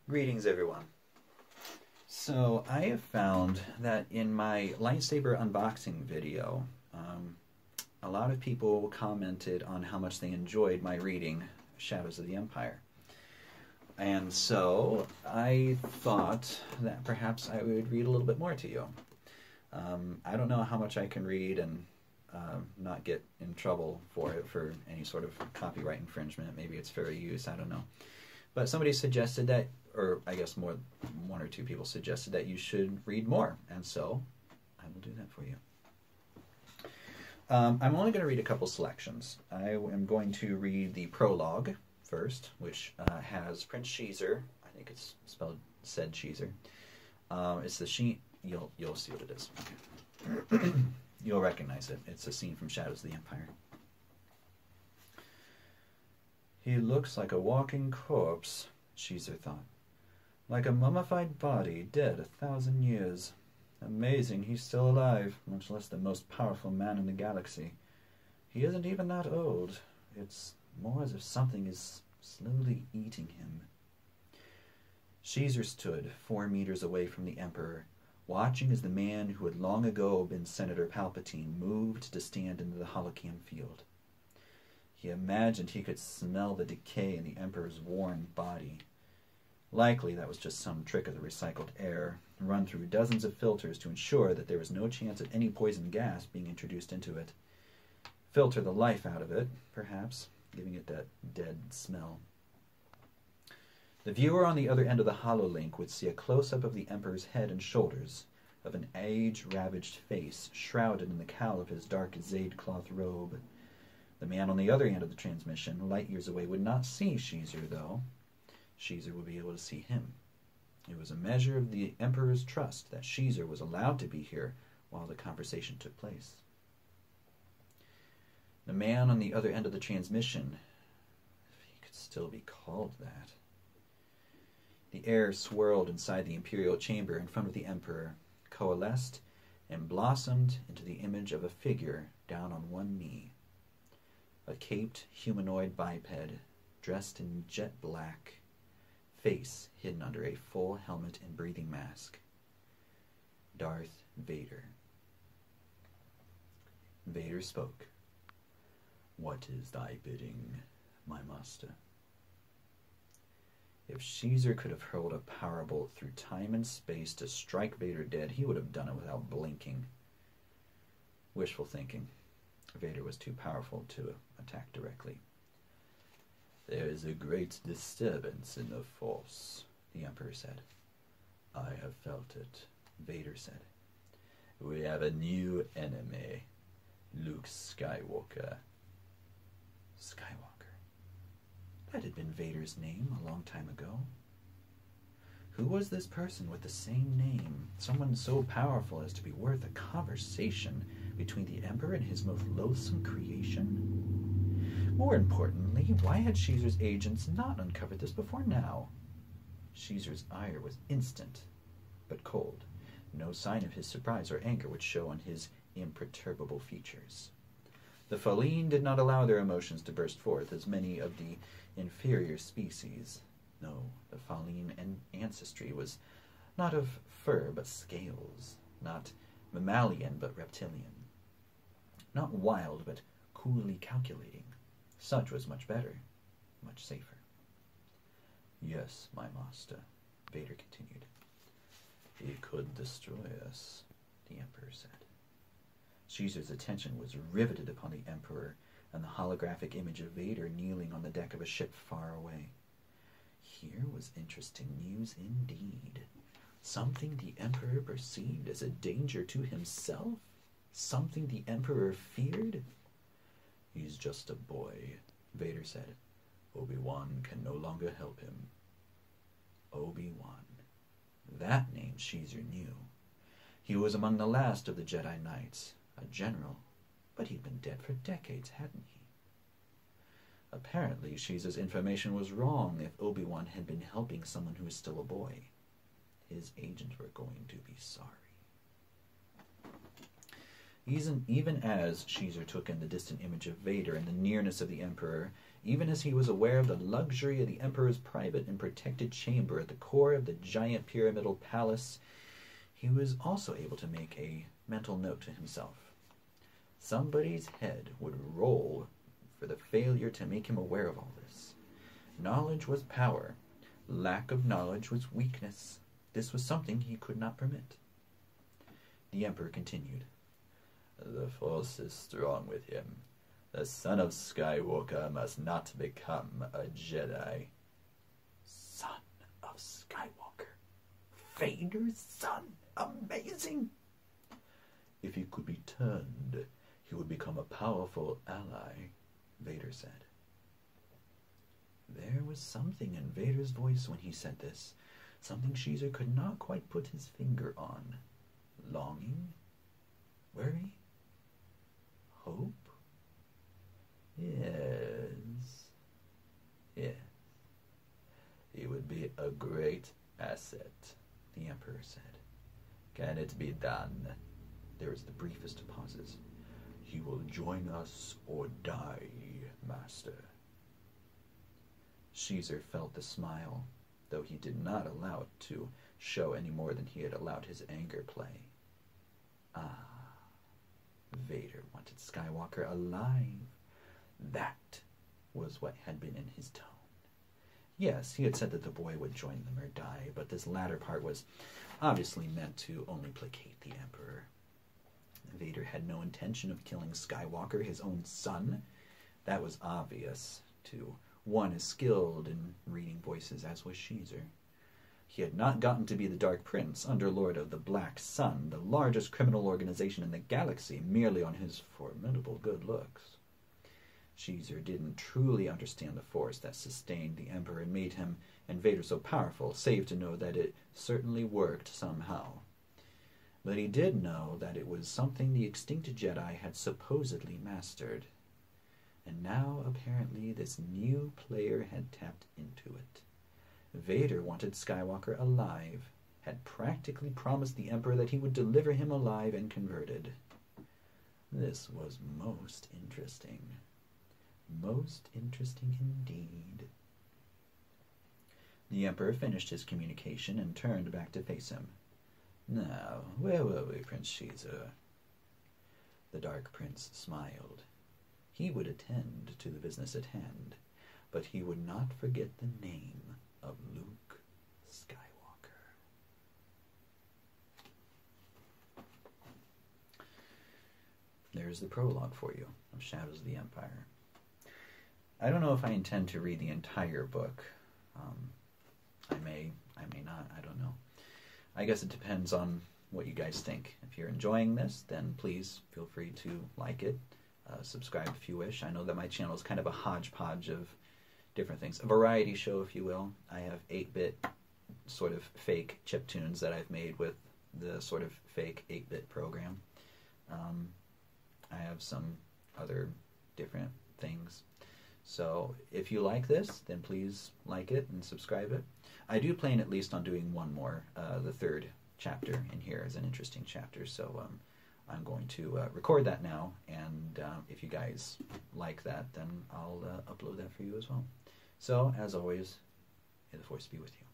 Greetings, everyone. So I have found that in my lightsaber unboxing video, a lot of people commented on how much they enjoyed my reading Shadows of the Empire. And so I thought that perhaps I would read a little bit more to you. I don't know how much I can read and not get in trouble for it for any sort of copyright infringement. Maybe it's fair use, I don't know. But somebody suggested that, or I guess one or two people suggested that you should read more, and so I will do that for you. I'm only going to read a couple selections. I am going to read the prologue first, which has Prince Xizor. I think it's said Xizor. It's the scene. You'll see what it is. Okay. You'll recognize it. It's a scene from Shadows of the Empire. He looks like a walking corpse, Xizor thought. Like a mummified body, dead 1,000 years. Amazing he's still alive, much less the most powerful man in the galaxy. He isn't even that old. It's more as if something is slowly eating him. Xizor stood 4 meters away from the Emperor, watching as the man who had long ago been Senator Palpatine moved to stand into the holocam field. He imagined he could smell the decay in the Emperor's worn body. Likely that was just some trick of the recycled air, run through dozens of filters to ensure that there was no chance of any poison gas being introduced into it. Filter the life out of it, perhaps, giving it that dead smell. The viewer on the other end of the hololink would see a close-up of the Emperor's head and shoulders, of an age-ravaged face shrouded in the cowl of his dark zade cloth robe. The man on the other end of the transmission, light years away, would not see Xizor, though. Xizor would be able to see him. It was a measure of the Emperor's trust that Xizor was allowed to be here while the conversation took place. The man on the other end of the transmission, if he could still be called that. The air swirled inside the Imperial chamber in front of the Emperor, coalesced, and blossomed into the image of a figure down on one knee. A caped humanoid biped, dressed in jet black, face hidden under a full helmet and breathing mask. Darth Vader. Vader spoke. "What is thy bidding, my master?" If Xizor could have hurled a power bolt through time and space to strike Vader dead, he would have done it without blinking. Wishful thinking. Vader was too powerful to attack directly. "There is a great disturbance in the Force," the Emperor said. "I have felt it," Vader said. "We have a new enemy, Luke Skywalker." Skywalker. That had been Vader's name a long time ago. Who was this person with the same name? Someone so powerful as to be worth a conversation between the Emperor and his most loathsome creation? More importantly, why had Xizor's agents not uncovered this before now? Xizor's ire was instant, but cold. No sign of his surprise or anger would show on his imperturbable features. The Faline did not allow their emotions to burst forth as many of the inferior species. No, the Faline ancestry was not of fur but scales, not mammalian but reptilian, not wild but coolly calculating. Such was much better, much safer. "Yes, my master," Vader continued. "He could destroy us," the Emperor said. Xizor's attention was riveted upon the Emperor and the holographic image of Vader kneeling on the deck of a ship far away. Here was interesting news indeed. Something the Emperor perceived as a danger to himself? Something the Emperor feared? "He's just a boy," Vader said. "Obi-Wan can no longer help him." Obi-Wan. That name Xizor knew. He was among the last of the Jedi Knights, a general, but he'd been dead for decades, hadn't he? Apparently, Xizor's information was wrong if Obi-Wan had been helping someone who was still a boy. His agents were going to be sorry. Even as Xizor took in the distant image of Vader and the nearness of the Emperor, Even as he was aware of the luxury of the Emperor's private and protected chamber at the core of the giant pyramidal palace, he was also able to make a mental note to himself. Somebody's head would roll for the failure to make him aware of all this. Knowledge was power. Lack of knowledge was weakness. This was something he could not permit. The Emperor continued. The Force is strong with him. The son of Skywalker must not become a Jedi. Son of Skywalker? Vader's son? Amazing! If he could be turned, he would become a powerful ally, Vader said. There was something in Vader's voice when he said this, something Xizor could not quite put his finger on. Longing? Worry? Hope? Yes. Yes. He would be a great asset, the Emperor said. Can it be done? There was the briefest of pauses. He will join us or die, Master. Xizor felt the smile, though he did not allow it to show any more than he had allowed his anger play. Ah, Vader wanted Skywalker alive. That was what had been in his tone. Yes, he had said that the boy would join them or die, but this latter part was obviously meant to only placate the Emperor. Vader had no intention of killing Skywalker, his own son. That was obvious to one as skilled in reading voices as was Xizor. He had not gotten to be the Dark Prince, Underlord of the Black Sun, the largest criminal organization in the galaxy, merely on his formidable good looks. Xizor didn't truly understand the force that sustained the Emperor and made him and Vader so powerful, save to know that it certainly worked somehow. But he did know that it was something the extinct Jedi had supposedly mastered. And now, apparently, this new player had tapped into it. Vader wanted Skywalker alive, had practically promised the Emperor that he would deliver him alive and converted. This was most interesting. Most interesting indeed. The Emperor finished his communication and turned back to face him. Now, where were we, Prince Xizor? The Dark Prince smiled. He would attend to the business at hand, but he would not forget the name of Luke Skywalker. There's the prologue for you of Shadows of the Empire. I don't know if I intend to read the entire book. I may not, I don't know. I guess it depends on what you guys think. If you're enjoying this, then please feel free to like it, subscribe if you wish. I know that my channel is kind of a hodgepodge of different things. A variety show, if you will. I have 8-bit sort of fake chiptunes that I've made with the sort of fake 8-bit program. I have some other different things. So if you like this, then please like it and subscribe it. I do plan at least on doing one more. The third chapter in here is an interesting chapter, so I'm going to record that now, and if you guys like that, then I'll upload that for you as well. So, as always, may the Force be with you.